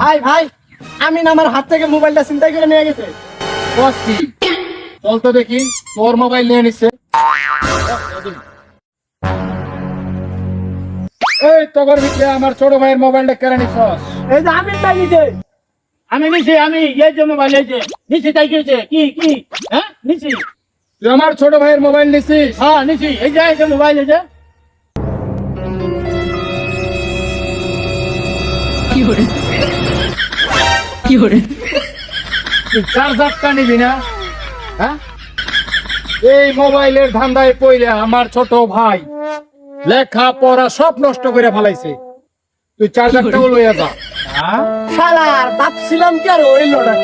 ভাই ভাই আমি না আমার হাত থেকে মোবাইলটা চিন্তাই করে নিয়ে গেছে। বস্তি চল তো দেখি তোর মোবাইল নিয়ে নিচ্ছে। এই তোর ভিতরে আমার ছোট ভাইয়ের মোবাইলটা কেড়ে নিছস। এই যে আমি না নিচে, আমি নিচে, আমি এই যে মোবাইল এই যে নিচে তাই গেছে কি কি হ্যাঁ নিচে। তুই আমার ছোট ভাইয়ের মোবাইল নিছিস? হ্যাঁ নিচে, এই যে মোবাইল এই যে। তুই চার্জারটা নিবি না? হ্যাঁ, এই মোবাইলের ধান্দায় পইলে আমার ছোট ভাই লেখা পড়া সব নষ্ট করে ফেলাইছে। তুই চার্জারটাও লইয়া যা। শালার ভাবছিলাম কি আর হইল না।